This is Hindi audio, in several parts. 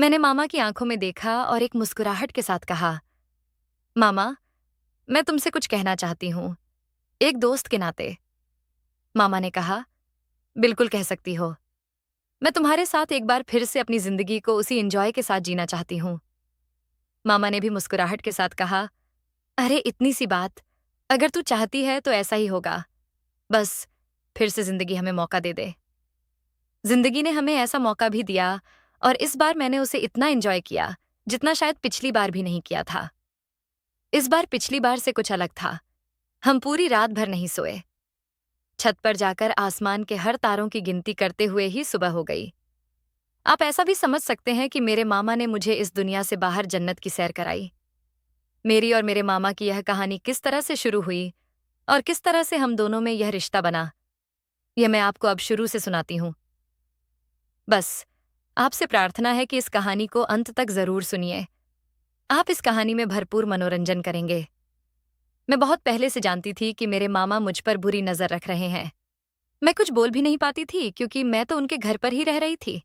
मैंने मामा की आंखों में देखा और एक मुस्कुराहट के साथ कहा, मामा, मैं तुमसे कुछ कहना चाहती हूँ, एक दोस्त के नाते। मामा ने कहा, बिल्कुल कह सकती हो। मैं तुम्हारे साथ एक बार फिर से अपनी जिंदगी को उसी एंजॉय के साथ जीना चाहती हूँ। मामा ने भी मुस्कुराहट के साथ कहा, अरे इतनी सी बात, अगर तू चाहती है तो ऐसा ही होगा। बस फिर से जिंदगी हमें मौका दे दे। जिंदगी ने हमें ऐसा मौका भी दिया और इस बार मैंने उसे इतना एंजॉय किया जितना शायद पिछली बार भी नहीं किया था। इस बार पिछली बार से कुछ अलग था। हम पूरी रात भर नहीं सोए। छत पर जाकर आसमान के हर तारों की गिनती करते हुए ही सुबह हो गई। आप ऐसा भी समझ सकते हैं कि मेरे मामा ने मुझे इस दुनिया से बाहर जन्नत की सैर कराई। मेरी और मेरे मामा की यह कहानी किस तरह से शुरू हुई और किस तरह से हम दोनों में यह रिश्ता बना, यह मैं आपको अब शुरू से सुनाती हूँ। बस आपसे प्रार्थना है कि इस कहानी को अंत तक जरूर सुनिए। आप इस कहानी में भरपूर मनोरंजन करेंगे। मैं बहुत पहले से जानती थी कि मेरे मामा मुझ पर बुरी नजर रख रहे हैं। मैं कुछ बोल भी नहीं पाती थी क्योंकि मैं तो उनके घर पर ही रह रही थी।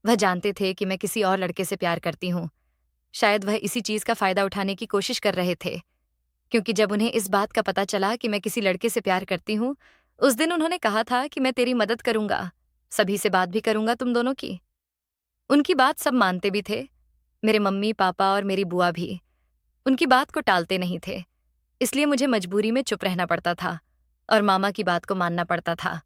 वह जानते थे कि मैं किसी और लड़के से प्यार करती हूँ। शायद वह इसी चीज का फायदा उठाने की कोशिश कर रहे थे, क्योंकि जब उन्हें इस बात का पता चला कि मैं किसी लड़के से प्यार करती हूँ, उस दिन उन्होंने कहा था कि मैं तेरी मदद करूंगा, सभी से बात भी करूंगा तुम दोनों की। उनकी बात सब मानते भी थे, मेरे मम्मी पापा और मेरी बुआ भी। उनकी बात को टालते नहीं थे, इसलिए मुझे मजबूरी में चुप रहना पड़ता था और मामा की बात को मानना पड़ता था।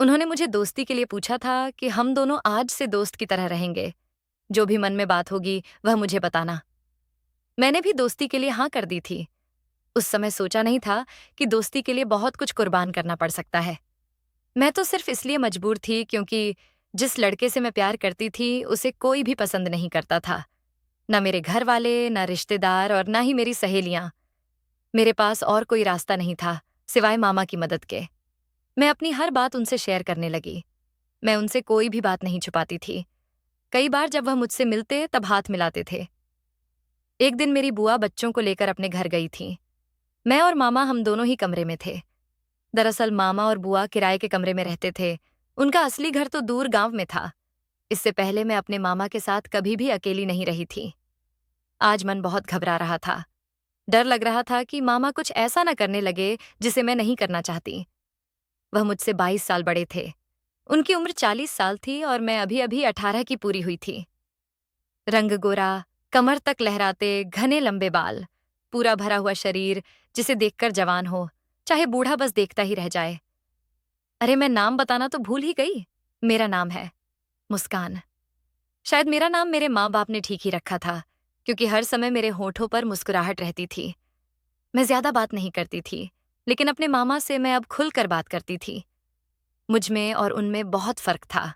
उन्होंने मुझे दोस्ती के लिए पूछा था कि हम दोनों आज से दोस्त की तरह रहेंगे। जो भी मन में बात होगी वह मुझे बताना। मैंने भी दोस्ती के लिए हाँ कर दी थी। उस समय सोचा नहीं था कि दोस्ती के लिए बहुत कुछ कुर्बान करना पड़ सकता है। मैं तो सिर्फ इसलिए मजबूर थी क्योंकि जिस लड़के से मैं प्यार करती थी उसे कोई भी पसंद नहीं करता था। ना मेरे घर वाले, ना रिश्तेदार और ना ही मेरी सहेलियां। मेरे पास और कोई रास्ता नहीं था सिवाय मामा की मदद के। मैं अपनी हर बात उनसे शेयर करने लगी। मैं उनसे कोई भी बात नहीं छुपाती थी। कई बार जब वह मुझसे मिलते तब हाथ मिलाते थे। एक दिन मेरी बुआ बच्चों को लेकर अपने घर गई थी। मैं और मामा हम दोनों ही कमरे में थे। दरअसल मामा और बुआ किराए के कमरे में रहते थे। उनका असली घर तो दूर गांव में था। इससे पहले मैं अपने मामा के साथ कभी भी अकेली नहीं रही थी। आज मन बहुत घबरा रहा था। डर लग रहा था कि मामा कुछ ऐसा न करने लगे जिसे मैं नहीं करना चाहती। वह मुझसे 22 साल बड़े थे। उनकी उम्र 40 साल थी और मैं अभी अभी 18 की पूरी हुई थी। रंग गोरा, कमर तक लहराते घने लंबे बाल, पूरा भरा हुआ शरीर जिसे देखकर जवान हो, चाहे बूढ़ा बस देखता ही रह जाए। अरे मैं नाम बताना तो भूल ही गई। मेरा नाम है मुस्कान। शायद मेरा नाम मेरे माँ बाप ने ठीक ही रखा था, क्योंकि हर समय मेरे होठों पर मुस्कुराहट रहती थी। मैं ज्यादा बात नहीं करती थी, लेकिन अपने मामा से मैं अब खुलकर बात करती थी। मुझ में और उनमें बहुत फर्क था।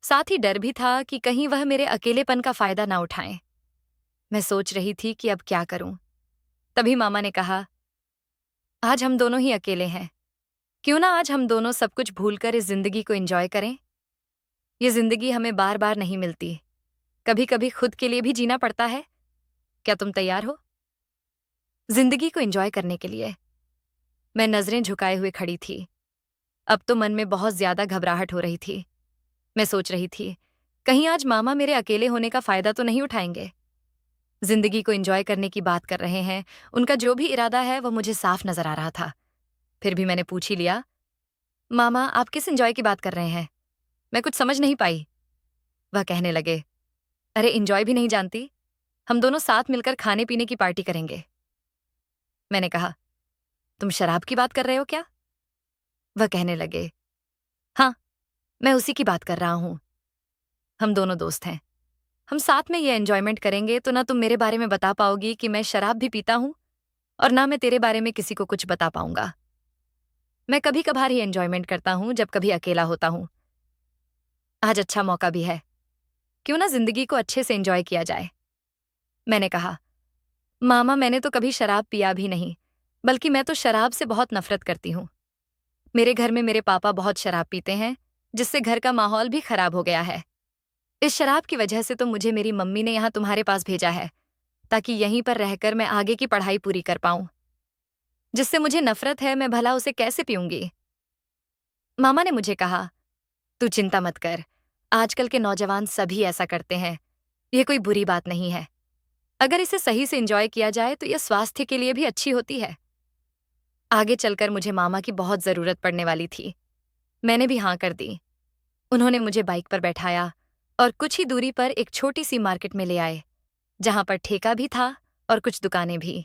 साथ ही डर भी था कि कहीं वह मेरे अकेलेपन का फायदा ना उठाएं। मैं सोच रही थी कि अब क्या करूं। तभी मामा ने कहा, आज हम दोनों ही अकेले हैं। क्यों ना आज हम दोनों सब कुछ भूलकर इस जिंदगी को एंजॉय करें। ये जिंदगी हमें बार बार नहीं मिलती। कभी कभी खुद के लिए भी जीना पड़ता है। क्या तुम तैयार हो जिंदगी को एंजॉय करने के लिए? मैं नजरें झुकाए हुए खड़ी थी। अब तो मन में बहुत ज्यादा घबराहट हो रही थी। मैं सोच रही थी, कहीं आज मामा मेरे अकेले होने का फायदा तो नहीं उठाएंगे। जिंदगी को एंजॉय करने की बात कर रहे हैं, उनका जो भी इरादा है वह मुझे साफ नजर आ रहा था। फिर भी मैंने पूछ ही लिया, मामा आप किस एंजॉय की बात कर रहे हैं? मैं कुछ समझ नहीं पाई। वह कहने लगे, अरे एंजॉय भी नहीं जानती? हम दोनों साथ मिलकर खाने पीने की पार्टी करेंगे। मैंने कहा, तुम शराब की बात कर रहे हो क्या? वह कहने लगे, हाँ, मैं उसी की बात कर रहा हूं। हम दोनों दोस्त हैं। हम साथ में ये एंजॉयमेंट करेंगे तो ना तुम मेरे बारे में बता पाओगी कि मैं शराब भी पीता हूं, और ना मैं तेरे बारे में किसी को कुछ बता पाऊंगा। मैं कभी कभार ही एंजॉयमेंट करता हूं जब कभी अकेला होता हूं। आज अच्छा मौका भी है, क्यों ना जिंदगी को अच्छे से एंजॉय किया जाए। मैंने कहा, मामा मैंने तो कभी शराब पिया भी नहीं, बल्कि मैं तो शराब से बहुत नफरत करती हूँ। मेरे घर में मेरे पापा बहुत शराब पीते हैं, जिससे घर का माहौल भी खराब हो गया है। इस शराब की वजह से तो मुझे मेरी मम्मी ने यहाँ तुम्हारे पास भेजा है, ताकि यहीं पर रहकर मैं आगे की पढ़ाई पूरी कर पाऊं। जिससे मुझे नफरत है, मैं भला उसे कैसे पीऊंगी? मामा ने मुझे कहा, तू चिंता मत कर, आजकल के नौजवान सभी ऐसा करते हैं। ये कोई बुरी बात नहीं है। अगर इसे सही से एंजॉय किया जाए तो यह स्वास्थ्य के लिए भी अच्छी होती है। आगे चलकर मुझे मामा की बहुत ज़रूरत पड़ने वाली थी। मैंने भी हाँ कर दी। उन्होंने मुझे बाइक पर बैठाया और कुछ ही दूरी पर एक छोटी सी मार्केट में ले आए, जहां पर ठेका भी था और कुछ दुकानें भी।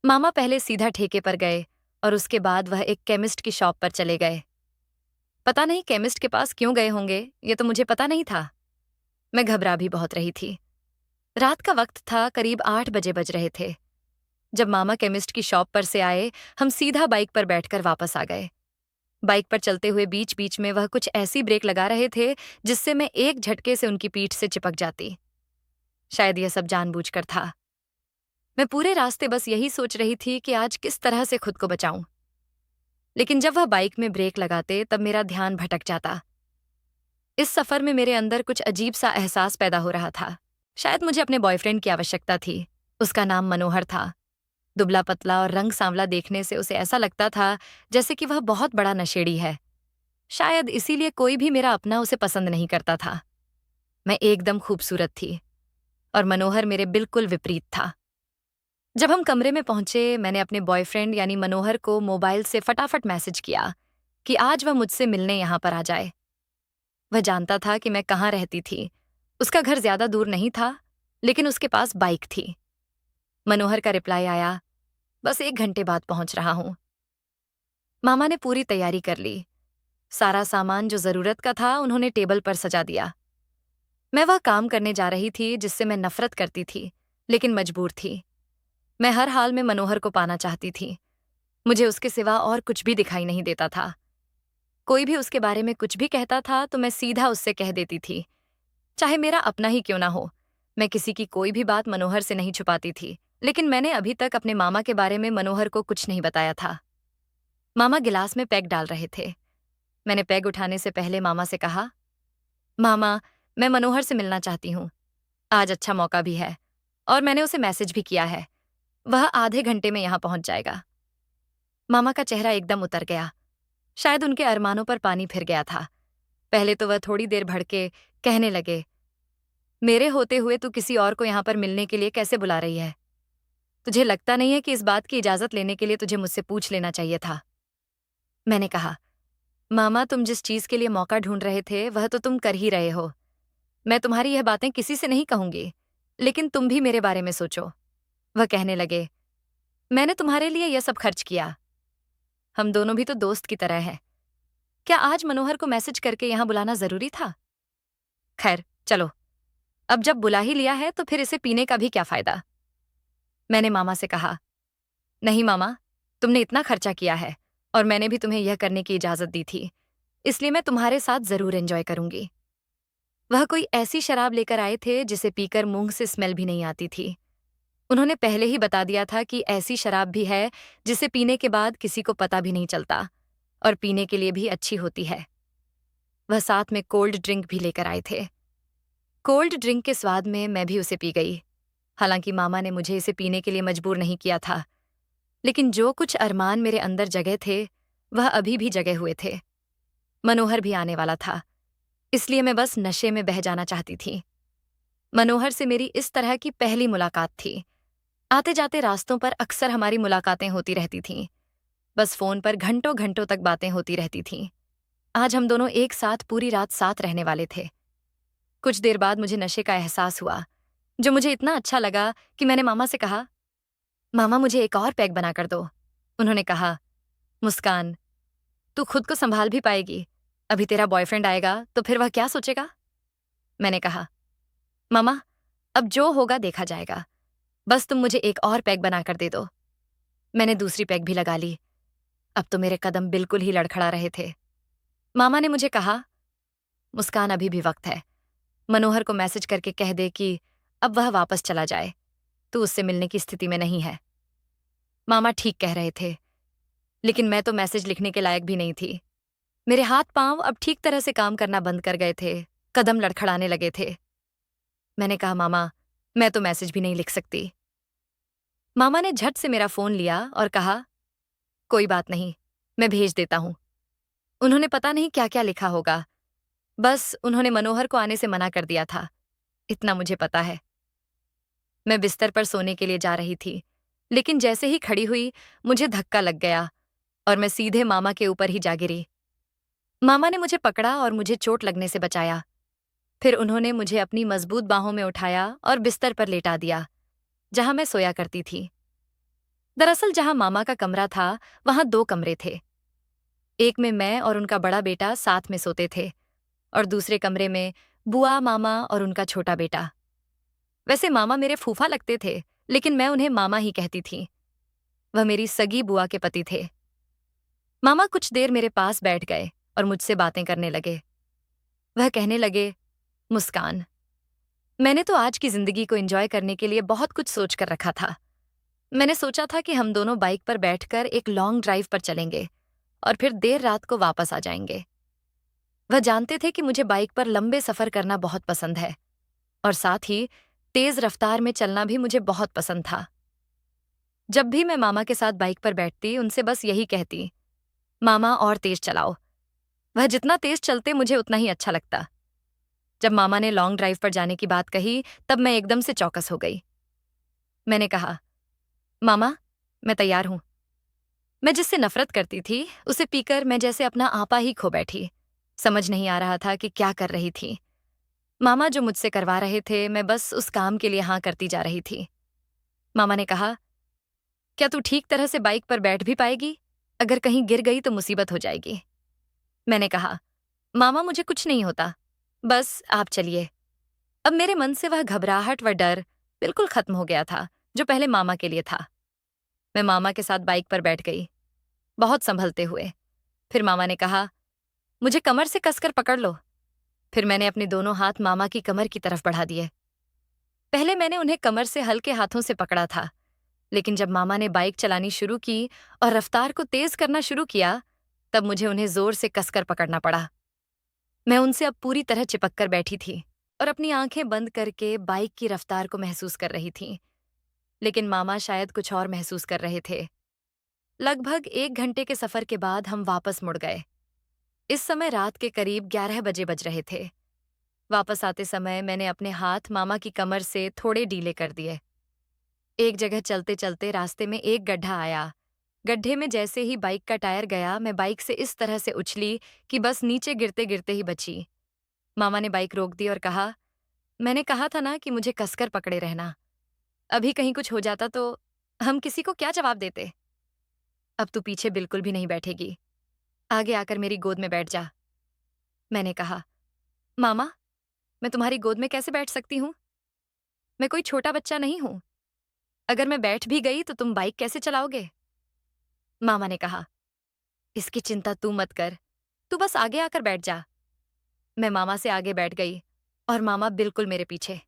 मामा पहले सीधा ठेके पर गए और उसके बाद वह एक केमिस्ट की शॉप पर चले गए। पता नहीं केमिस्ट के पास क्यों गए होंगे, ये तो मुझे पता नहीं था। मैं घबरा भी बहुत रही थी। रात का वक्त था, करीब 8 बजे बज रहे थे। जब मामा केमिस्ट की शॉप पर से आए, हम सीधा बाइक पर बैठकर वापस आ गए। बाइक पर चलते हुए बीच बीच में वह कुछ ऐसी ब्रेक लगा रहे थे जिससे मैं एक झटके से उनकी पीठ से चिपक जाती। शायद यह सब जानबूझकर था। मैं पूरे रास्ते बस यही सोच रही थी कि आज किस तरह से खुद को बचाऊं। लेकिन जब वह बाइक में ब्रेक लगाते तब मेरा ध्यान भटक जाता। इस सफर में मेरे अंदर कुछ अजीब सा एहसास पैदा हो रहा था। शायद मुझे अपने बॉयफ्रेंड की आवश्यकता थी। उसका नाम मनोहर था। दुबला पतला और रंग सांवला देखने से उसे ऐसा लगता था जैसे कि वह बहुत बड़ा नशेड़ी है। शायद इसीलिए कोई भी मेरा अपना उसे पसंद नहीं करता था। मैं एकदम खूबसूरत थी और मनोहर मेरे बिल्कुल विपरीत था। जब हम कमरे में पहुंचे, मैंने अपने बॉयफ्रेंड यानी मनोहर को मोबाइल से फटाफट मैसेज किया कि आज वह मुझसे मिलने यहां पर आ जाए। वह जानता था कि मैं कहाँ रहती थी। उसका घर ज्यादा दूर नहीं था, लेकिन उसके पास बाइक थी। मनोहर का रिप्लाई आया, बस 1 घंटे बाद पहुंच रहा हूं। मामा ने पूरी तैयारी कर ली। सारा सामान जो जरूरत का था उन्होंने टेबल पर सजा दिया। मैं वह काम करने जा रही थी जिससे मैं नफरत करती थी, लेकिन मजबूर थी। मैं हर हाल में मनोहर को पाना चाहती थी। मुझे उसके सिवा और कुछ भी दिखाई नहीं देता था। कोई भी उसके बारे में कुछ भी कहता था तो मैं सीधा उससे कह देती थी, चाहे मेरा अपना ही क्यों ना हो। मैं किसी की कोई भी बात मनोहर से नहीं छुपाती थी, लेकिन मैंने अभी तक अपने मामा के बारे में मनोहर को कुछ नहीं बताया था। मामा गिलास में पैग डाल रहे थे। मैंने पैग उठाने से पहले मामा से कहा, मामा, मैं मनोहर से मिलना चाहती हूँ। आज अच्छा मौका भी है और मैंने उसे मैसेज भी किया है। वह आधे घंटे में यहाँ पहुंच जाएगा। मामा का चेहरा एकदम उतर गया। शायद उनके अरमानों पर पानी फिर गया था। पहले तो वह थोड़ी देर भड़के कहने लगे, मेरे होते हुए तू किसी और को यहाँ पर मिलने के लिए कैसे बुला रही है? तुझे लगता नहीं है कि इस बात की इजाजत लेने के लिए तुझे मुझसे पूछ लेना चाहिए था? मैंने कहा, मामा, तुम जिस चीज के लिए मौका ढूंढ रहे थे वह तो तुम कर ही रहे हो। मैं तुम्हारी यह बातें किसी से नहीं कहूंगी, लेकिन तुम भी मेरे बारे में सोचो। वह कहने लगे, मैंने तुम्हारे लिए यह सब खर्च किया। हम दोनों भी तो दोस्त की तरह हैं। क्या आज मनोहर को मैसेज करके यहाँ बुलाना जरूरी था? खैर, चलो, अब जब बुला ही लिया है तो फिर इसे पीने का भी क्या फायदा? मैंने मामा से कहा, नहीं मामा, तुमने इतना खर्चा किया है और मैंने भी तुम्हें यह करने की इजाजत दी थी, इसलिए मैं तुम्हारे साथ जरूर एंजॉय करूंगी। वह कोई ऐसी शराब लेकर आए थे जिसे पीकर मुंह से स्मेल भी नहीं आती थी। उन्होंने पहले ही बता दिया था कि ऐसी शराब भी है जिसे पीने के बाद किसी को पता भी नहीं चलता और पीने के लिए भी अच्छी होती है। वह साथ में कोल्ड ड्रिंक भी लेकर आए थे। कोल्ड ड्रिंक के स्वाद में मैं भी उसे पी गई। हालांकि मामा ने मुझे इसे पीने के लिए मजबूर नहीं किया था, लेकिन जो कुछ अरमान मेरे अंदर जगे थे वह अभी भी जगे हुए थे। मनोहर भी आने वाला था, इसलिए मैं बस नशे में बह जाना चाहती थी। मनोहर से मेरी इस तरह की पहली मुलाकात थी। आते जाते रास्तों पर अक्सर हमारी मुलाकातें होती रहती थीं। बस फोन पर घंटों घंटों तक बातें होती रहती थीं। आज हम दोनों एक साथ पूरी रात साथ रहने वाले थे। कुछ देर बाद मुझे नशे का एहसास हुआ, जो मुझे इतना अच्छा लगा कि मैंने मामा से कहा, मामा, मुझे एक और पैग बना कर दो। उन्होंने कहा, मुस्कान, तू खुद को संभाल भी पाएगी? अभी तेरा बॉयफ्रेंड आएगा तो फिर वह क्या सोचेगा? मैंने कहा, मामा, अब जो होगा देखा जाएगा। बस तुम मुझे एक और पैग बना कर दे दो। मैंने दूसरी पैग भी लगा ली। अब तो मेरे कदम बिल्कुल ही लड़खड़ा रहे थे। मामा ने मुझे कहा, मुस्कान, अभी भी वक्त है। मनोहर को मैसेज करके कह दे कि अब वह वापस चला जाए। तू उससे मिलने की स्थिति में नहीं है। मामा ठीक कह रहे थे, लेकिन मैं तो मैसेज लिखने के लायक भी नहीं थी। मेरे हाथ पांव अब ठीक तरह से काम करना बंद कर गए थे, कदम लड़खड़ाने लगे थे। मैंने कहा, मामा, मैं तो मैसेज भी नहीं लिख सकती। मामा ने झट से मेरा फोन लिया और कहा, कोई बात नहीं, मैं भेज देता हूं। उन्होंने पता नहीं क्या क्या लिखा होगा। बस उन्होंने मनोहर को आने से मना कर दिया था, इतना मुझे पता है। मैं बिस्तर पर सोने के लिए जा रही थी, लेकिन जैसे ही खड़ी हुई, मुझे धक्का लग गया और मैं सीधे मामा के ऊपर ही जा गिरी। मामा ने मुझे पकड़ा और मुझे चोट लगने से बचाया। फिर उन्होंने मुझे अपनी मजबूत बाहों में उठाया और बिस्तर पर लेटा दिया, जहां मैं सोया करती थी। दरअसल जहां मामा का कमरा था, वहां 2 कमरे थे। एक में मैं और उनका बड़ा बेटा साथ में सोते थे और दूसरे कमरे में बुआ, मामा और उनका छोटा बेटा। वैसे मामा मेरे फूफा लगते थे, लेकिन मैं उन्हें मामा ही कहती थी। वह मेरी सगी बुआ के पति थे। मामा कुछ देर मेरे पास बैठ गए और मुझसे बातें करने लगे। वह कहने लगे, मुस्कान, मैंने तो आज की जिंदगी को एंजॉय करने के लिए बहुत कुछ सोच कर रखा था। मैंने सोचा था कि हम दोनों बाइक पर बैठकर एक लॉन्ग ड्राइव पर चलेंगे और फिर देर रात को वापस आ जाएंगे। वह जानते थे कि मुझे बाइक पर लंबे सफर करना बहुत पसंद है और साथ ही तेज रफ्तार में चलना भी मुझे बहुत पसंद था। जब भी मैं मामा के साथ बाइक पर बैठती, उनसे बस यही कहती, मामा और तेज चलाओ। वह जितना तेज चलते मुझे उतना ही अच्छा लगता। जब मामा ने लॉन्ग ड्राइव पर जाने की बात कही, तब मैं एकदम से चौकस हो गई। मैंने कहा, मामा, मैं तैयार हूं। मैं जिससे नफरत करती थी, उसे पीकर मैं जैसे अपना आपा ही खो बैठी। समझ नहीं आ रहा था कि क्या कर रही थी। मामा जो मुझसे करवा रहे थे, मैं बस उस काम के लिए हाँ करती जा रही थी। मामा ने कहा, क्या तू ठीक तरह से बाइक पर बैठ भी पाएगी? अगर कहीं गिर गई तो मुसीबत हो जाएगी। मैंने कहा, मामा मुझे कुछ नहीं होता, बस आप चलिए। अब मेरे मन से वह घबराहट व डर बिल्कुल खत्म हो गया था, जो पहले मामा के लिए था। मैं मामा के साथ बाइक पर बैठ गई, बहुत संभलते हुए। फिर मामा ने कहा, मुझे कमर से कसकर पकड़ लो। फिर मैंने अपने दोनों हाथ मामा की कमर की तरफ बढ़ा दिए। पहले मैंने उन्हें कमर से हल्के हाथों से पकड़ा था, लेकिन जब मामा ने बाइक चलानी शुरू की और रफ्तार को तेज करना शुरू किया, तब मुझे उन्हें जोर से कसकर पकड़ना पड़ा। मैं उनसे अब पूरी तरह चिपक कर बैठी थी और अपनी आंखें बंद करके बाइक की रफ्तार को महसूस कर रही थी, लेकिन मामा शायद कुछ और महसूस कर रहे थे। लगभग 1 घंटे के सफर के बाद हम वापस मुड़ गए। इस समय रात के करीब 11 बजे बज रहे थे। वापस आते समय मैंने अपने हाथ मामा की कमर से थोड़े ढीले कर दिए। एक जगह चलते चलते रास्ते में एक गड्ढा आया। गड्ढे में जैसे ही बाइक का टायर गया, मैं बाइक से इस तरह से उछली कि बस नीचे गिरते गिरते ही बची। मामा ने बाइक रोक दी और कहा, मैंने कहा था ना कि मुझे कसकर पकड़े रहना। अभी कहीं कुछ हो जाता तो हम किसी को क्या जवाब देते। अब तू पीछे बिल्कुल भी नहीं बैठेगी, आगे आकर मेरी गोद में बैठ जा। मैंने कहा, मामा, मैं तुम्हारी गोद में कैसे बैठ सकती हूँ? मैं कोई छोटा बच्चा नहीं हूं। अगर मैं बैठ भी गई तो तुम बाइक कैसे चलाओगे? मामा ने कहा, इसकी चिंता तू मत कर, तू बस आगे आकर बैठ जा। मैं मामा से आगे बैठ गई और मामा बिल्कुल मेरे पीछे।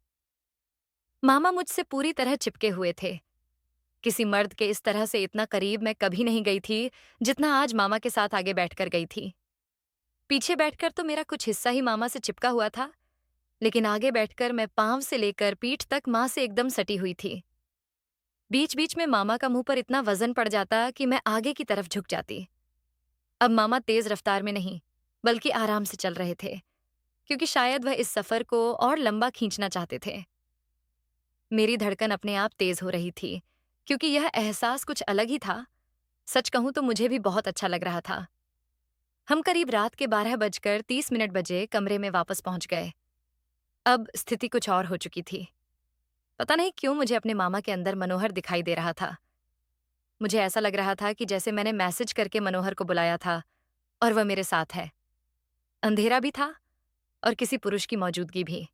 मामा मुझसे पूरी तरह चिपके हुए थे। किसी मर्द के इस तरह से इतना करीब मैं कभी नहीं गई थी, जितना आज मामा के साथ आगे बैठकर गई थी। पीछे बैठकर तो मेरा कुछ हिस्सा ही मामा से चिपका हुआ था, लेकिन आगे बैठकर मैं पांव से लेकर पीठ तक मां से एकदम सटी हुई थी। बीच बीच में मामा का मुंह पर इतना वजन पड़ जाता कि मैं आगे की तरफ झुक जाती। अब मामा तेज रफ्तार में नहीं, बल्कि आराम से चल रहे थे, क्योंकि शायद वह इस सफर को और लंबा खींचना चाहते थे। मेरी धड़कन अपने आप तेज हो रही थी, क्योंकि यह एहसास कुछ अलग ही था। सच कहूं तो मुझे भी बहुत अच्छा लग रहा था। हम करीब रात के 12 बजकर 30 मिनट बजे कमरे में वापस पहुंच गए। अब स्थिति कुछ और हो चुकी थी। पता नहीं क्यों मुझे अपने मामा के अंदर मनोहर दिखाई दे रहा था। मुझे ऐसा लग रहा था कि जैसे मैंने मैसेज करके मनोहर को बुलाया था और वह मेरे साथ है। अंधेरा भी था और किसी पुरुष की मौजूदगी भी।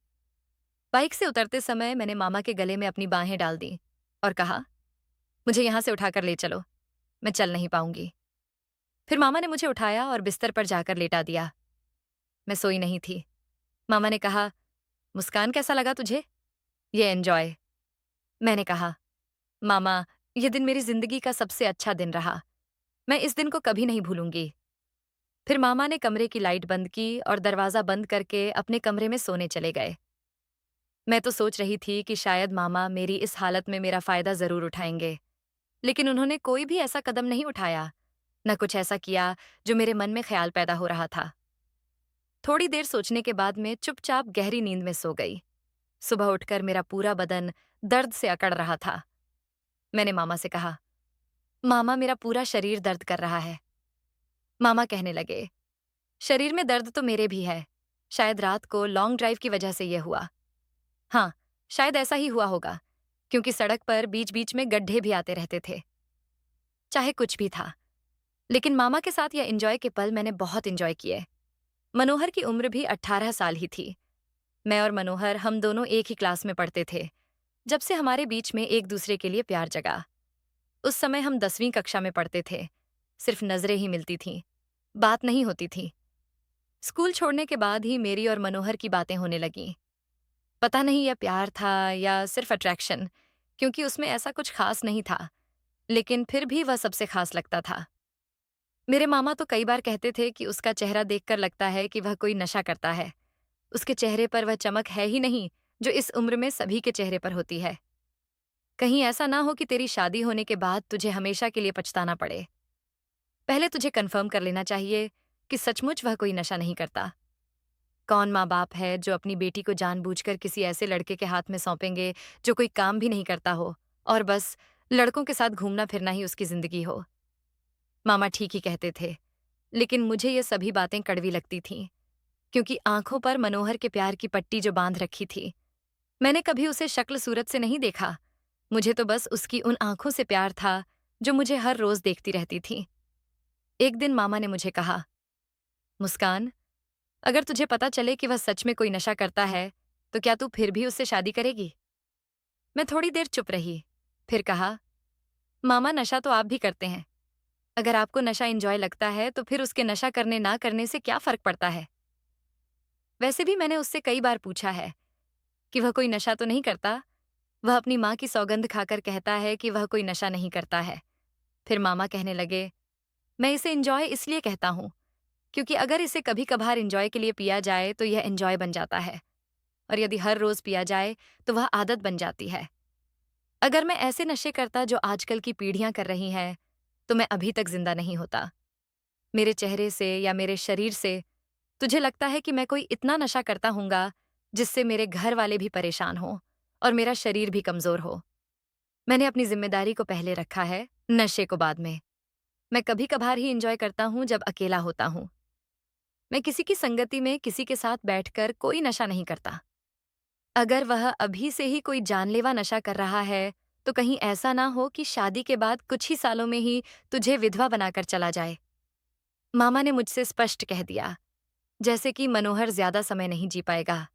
बाइक से उतरते समय मैंने मामा के गले में अपनी बाहें डाल दी और कहा, मुझे यहां से उठाकर ले चलो, मैं चल नहीं पाऊंगी। फिर मामा ने मुझे उठाया और बिस्तर पर जाकर लेटा दिया। मैं सोई नहीं थी। मामा ने कहा, मुस्कान, कैसा लगा तुझे? ये एंजॉय। मैंने कहा, मामा, यह दिन मेरी जिंदगी का सबसे अच्छा दिन रहा। मैं इस दिन को कभी नहीं भूलूंगी। फिर मामा ने कमरे की लाइट बंद की और दरवाजा बंद करके अपने कमरे में सोने चले गए। मैं तो सोच रही थी कि शायद मामा मेरी इस हालत में मेरा फायदा जरूर उठाएंगे, लेकिन उन्होंने कोई भी ऐसा कदम नहीं उठाया, न कुछ ऐसा किया जो मेरे मन में ख्याल पैदा हो रहा था। थोड़ी देर सोचने के बाद मैं चुपचाप गहरी नींद में सो गई। सुबह उठकर मेरा पूरा बदन दर्द से अकड़ रहा था। मैंने मामा से कहा, मामा मेरा पूरा शरीर दर्द कर रहा है। मामा कहने लगे, शरीर में दर्द तो मेरे भी है। शायद रात को लॉन्ग ड्राइव की वजह से यह हुआ। हाँ, शायद ऐसा ही हुआ होगा, क्योंकि सड़क पर बीच बीच में गड्ढे भी आते रहते थे। चाहे कुछ भी था, लेकिन मामा के साथ यह एंजॉय के पल मैंने बहुत एंजॉय किए। मनोहर की उम्र भी 18 साल ही थी। मैं और मनोहर हम दोनों एक ही क्लास में पढ़ते थे, जब से हमारे बीच में एक दूसरे के लिए प्यार जगा। उस समय हम 10वीं कक्षा में पढ़ते थे। सिर्फ नजरें ही मिलती थीं, बात नहीं होती थी। स्कूल छोड़ने के बाद ही मेरी और मनोहर की बातें होने लगीं। पता नहीं यह प्यार था या सिर्फ अट्रैक्शन, क्योंकि उसमें ऐसा कुछ खास नहीं था, लेकिन फिर भी वह सबसे खास लगता था। मेरे मामा तो कई बार कहते थे कि उसका चेहरा देखकर लगता है कि वह कोई नशा करता है। उसके चेहरे पर वह चमक है ही नहीं जो इस उम्र में सभी के चेहरे पर होती है। कहीं ऐसा ना हो कि तेरी शादी होने के बाद तुझे हमेशा के लिए पछताना पड़े। पहले तुझे कंफर्म कर लेना चाहिए कि सचमुच वह कोई नशा नहीं करता। कौन माँ बाप है जो अपनी बेटी को जानबूझकर किसी ऐसे लड़के के हाथ में सौंपेंगे जो कोई काम भी नहीं करता हो और बस लड़कों के साथ घूमना फिरना ही उसकी जिंदगी हो। मामा ठीक ही कहते थे, लेकिन मुझे ये सभी बातें कड़वी लगती थीं, क्योंकि आंखों पर मनोहर के प्यार की पट्टी जो बांध रखी थी। मैंने कभी उसे शक्ल सूरत से नहीं देखा, मुझे तो बस उसकी उन आंखों से प्यार था जो मुझे हर रोज देखती रहती थी। एक दिन मामा ने मुझे कहा, मुस्कान, अगर तुझे पता चले कि वह सच में कोई नशा करता है, तो क्या तू फिर भी उससे शादी करेगी? मैं थोड़ी देर चुप रही, फिर कहा, मामा नशा तो आप भी करते हैं। अगर आपको नशा एंजॉय लगता है तो फिर उसके नशा करने ना करने से क्या फर्क पड़ता है? वैसे भी मैंने उससे कई बार पूछा है कि वह कोई नशा तो नहीं करता। वह अपनी माँ की सौगंध खाकर कहता है कि वह कोई नशा नहीं करता है। फिर मामा कहने लगे, मैं इसे एंजॉय इसलिए कहता हूँ, क्योंकि अगर इसे कभी कभार एंजॉय के लिए पिया जाए तो यह एंजॉय बन जाता है, और यदि हर रोज पिया जाए तो वह आदत बन जाती है। अगर मैं ऐसे नशे करता जो आजकल की पीढ़ियां कर रही हैं, तो मैं अभी तक जिंदा नहीं होता। मेरे चेहरे से या मेरे शरीर से तुझे लगता है कि मैं कोई इतना नशा करता हूँगा जिससे मेरे घर वाले भी परेशान हों और मेरा शरीर भी कमजोर हो। मैंने अपनी जिम्मेदारी को पहले रखा है, नशे को बाद में। मैं कभी कभार ही एंजॉय करता हूँ जब अकेला होता हूँ। मैं किसी की संगति में किसी के साथ बैठकर कोई नशा नहीं करता। अगर वह अभी से ही कोई जानलेवा नशा कर रहा है, तो कहीं ऐसा ना हो कि शादी के बाद कुछ ही सालों में ही तुझे विधवा बनाकर चला जाए। मामा ने मुझसे स्पष्ट कह दिया, जैसे कि मनोहर ज्यादा समय नहीं जी पाएगा।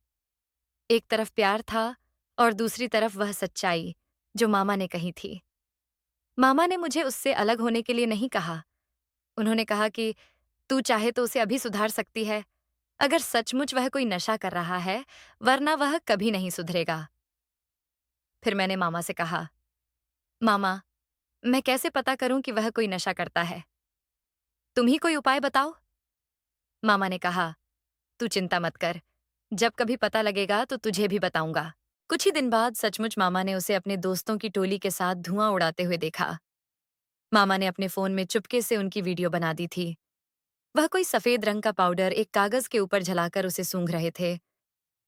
एक तरफ प्यार था और दूसरी तरफ वह सच्चाई जो मामा ने कही थी। मामा ने मुझे उससे अलग होने के लिए नहीं कहा। उन्होंने कहा कि तू चाहे तो उसे अभी सुधार सकती है, अगर सचमुच वह कोई नशा कर रहा है, वरना वह कभी नहीं सुधरेगा। फिर मैंने मामा से कहा, मामा, मैं कैसे पता करूं कि वह कोई नशा करता है? तुम ही कोई उपाय बताओ। मामा ने कहा, तू चिंता मत कर, जब कभी पता लगेगा तो तुझे भी बताऊंगा। कुछ ही दिन बाद सचमुच मामा ने उसे अपने दोस्तों की टोली के साथ धुआं उड़ाते हुए देखा। मामा ने अपने फोन में चुपके से उनकी वीडियो बना दी थी। वह कोई सफेद रंग का पाउडर एक कागज के ऊपर जलाकर उसे सूंघ रहे थे,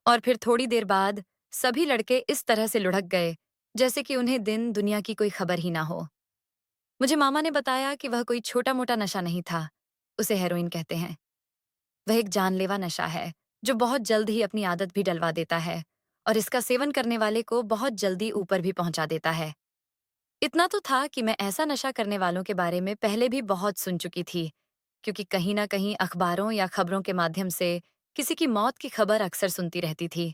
और फिर थोड़ी देर बाद सभी लड़के इस तरह से लुढ़क गए जैसे कि उन्हें दिन दुनिया की कोई खबर ही ना हो। मुझे मामा ने बताया कि वह कोई छोटा मोटा नशा नहीं था, उसे हेरोइन कहते हैं। वह एक जानलेवा नशा है जो बहुत जल्द ही अपनी आदत भी डलवा देता है, और इसका सेवन करने वाले को बहुत जल्दी ऊपर भी पहुंचा देता है। इतना तो था कि मैं ऐसा नशा करने वालों के बारे में पहले भी बहुत सुन चुकी थी, क्योंकि कहीं ना कहीं अखबारों या खबरों के माध्यम से किसी की मौत की खबर अक्सर सुनती रहती थी।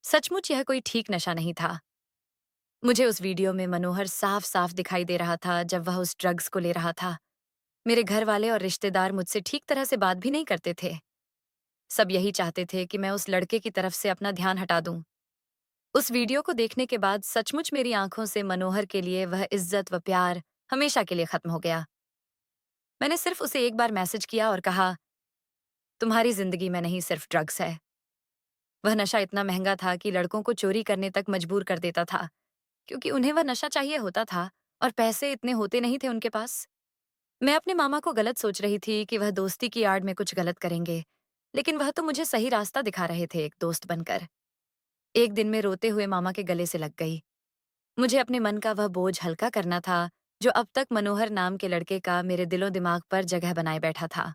सचमुच यह कोई ठीक नशा नहीं था। मुझे उस वीडियो में मनोहर साफ साफ दिखाई दे रहा था जब वह उस ड्रग्स को ले रहा था। मेरे घर वाले और रिश्तेदार मुझसे ठीक तरह से बात भी नहीं करते थे। सब यही चाहते थे कि मैं उस लड़के की तरफ से अपना ध्यान हटा दूं। उस वीडियो को देखने के बाद सचमुच मेरी आंखों से मनोहर के लिए वह इज्जत व प्यार हमेशा के लिए खत्म हो गया। मैंने सिर्फ उसे एक बार मैसेज किया और कहा, तुम्हारी जिंदगी में नहीं, सिर्फ ड्रग्स है। वह नशा इतना महंगा था कि लड़कों को चोरी करने तक मजबूर कर देता था, क्योंकि उन्हें वह नशा चाहिए होता था और पैसे इतने होते नहीं थे उनके पास। मैं अपने मामा को गलत सोच रही थी कि वह दोस्ती की आड़ में कुछ गलत करेंगे, लेकिन वह तो मुझे सही रास्ता दिखा रहे थे एक दोस्त बनकर। एक दिन में रोते हुए मामा के गले से लग गई। मुझे अपने मन का वह बोझ हल्का करना था, जो अब तक मनोहर नाम के लड़के का मेरे दिलो दिमाग पर जगह बनाए बैठा था।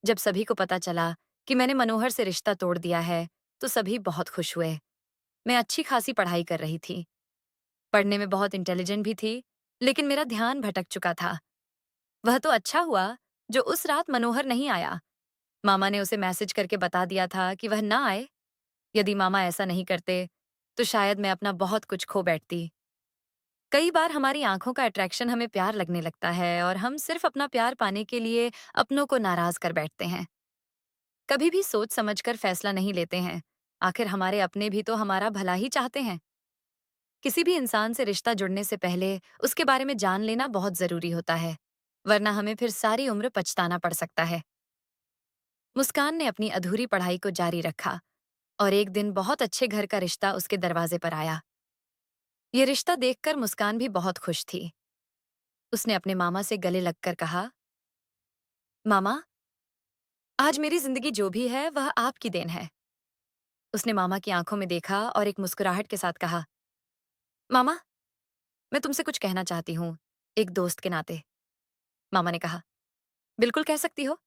जब सभी को पता चला कि मैंने मनोहर से रिश्ता तोड़ दिया है, तो सभी बहुत खुश हुए। मैं अच्छी खासी पढ़ाई कर रही थी, पढ़ने में बहुत इंटेलिजेंट भी थी, लेकिन मेरा ध्यान भटक चुका था। वह तो अच्छा हुआ, जो उस रात मनोहर नहीं आया। मामा ने उसे मैसेज करके बता दिया था कि वह ना आए। यदि मामा ऐसा नहीं करते, तो शायद मैं अपना बहुत कुछ खो बैठती। कई बार हमारी आंखों का अट्रैक्शन हमें प्यार लगने लगता है और हम सिर्फ अपना प्यार पाने के लिए अपनों को नाराज कर बैठते हैं। कभी भी सोच समझकर फैसला नहीं लेते हैं। आखिर हमारे अपने भी तो हमारा भला ही चाहते हैं। किसी भी इंसान से रिश्ता जुड़ने से पहले उसके बारे में जान लेना बहुत जरूरी होता है, वरना हमें फिर सारी उम्र पछताना पड़ सकता है। मुस्कान ने अपनी अधूरी पढ़ाई को जारी रखा और एक दिन बहुत अच्छे घर का रिश्ता उसके दरवाजे पर आया। ये रिश्ता देखकर मुस्कान भी बहुत खुश थी। उसने अपने मामा से गले लगकर कहा, मामा, आज मेरी जिंदगी जो भी है वह आपकी देन है। उसने मामा की आंखों में देखा और एक मुस्कुराहट के साथ कहा, मामा, मैं तुमसे कुछ कहना चाहती हूँ, एक दोस्त के नाते। मामा ने कहा, बिल्कुल कह सकती हो।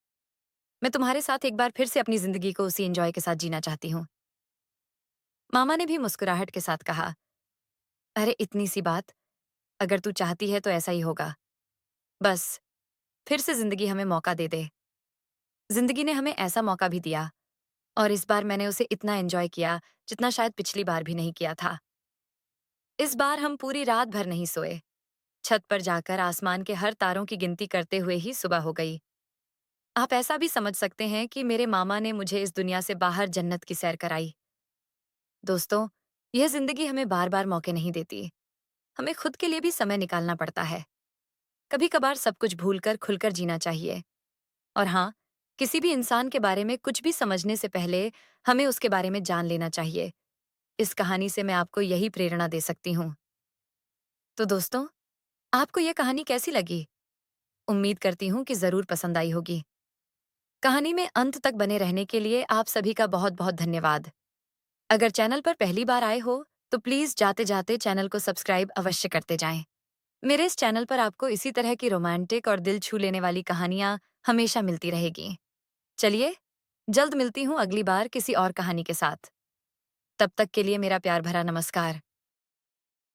मैं तुम्हारे साथ एक बार फिर से अपनी जिंदगी को उसी एंजॉय के साथ जीना चाहती हूँ। मामा ने भी मुस्कुराहट के साथ कहा, अरे इतनी सी बात, अगर तू चाहती है तो ऐसा ही होगा। बस फिर से जिंदगी हमें मौका दे दे। जिंदगी ने हमें ऐसा मौका भी दिया, और इस बार मैंने उसे इतना एंजॉय किया जितना शायद पिछली बार भी नहीं किया था। इस बार हम पूरी रात भर नहीं सोए। छत पर जाकर आसमान के हर तारों की गिनती करते हुए ही सुबह हो गई। आप ऐसा भी समझ सकते हैं कि मेरे मामा ने मुझे इस दुनिया से बाहर जन्नत की सैर कराई। दोस्तों, यह जिंदगी हमें बार बार मौके नहीं देती। हमें खुद के लिए भी समय निकालना पड़ता है। कभी कभार सब कुछ भूलकर खुलकर जीना चाहिए। और हाँ, किसी भी इंसान के बारे में कुछ भी समझने से पहले हमें उसके बारे में जान लेना चाहिए। इस कहानी से मैं आपको यही प्रेरणा दे सकती हूँ। तो दोस्तों, आपको यह कहानी कैसी लगी? उम्मीद करती हूँ कि जरूर पसंद आई होगी। कहानी में अंत तक बने रहने के लिए आप सभी का बहुत बहुत धन्यवाद। अगर चैनल पर पहली बार आए हो, तो प्लीज जाते जाते चैनल को सब्सक्राइब अवश्य करते जाएं। मेरे इस चैनल पर आपको इसी तरह की रोमांटिक और दिल छू लेने वाली कहानियां हमेशा मिलती रहेगी। चलिए, जल्द मिलती हूँ अगली बार किसी और कहानी के साथ। तब तक के लिए मेरा प्यार भरा नमस्कार।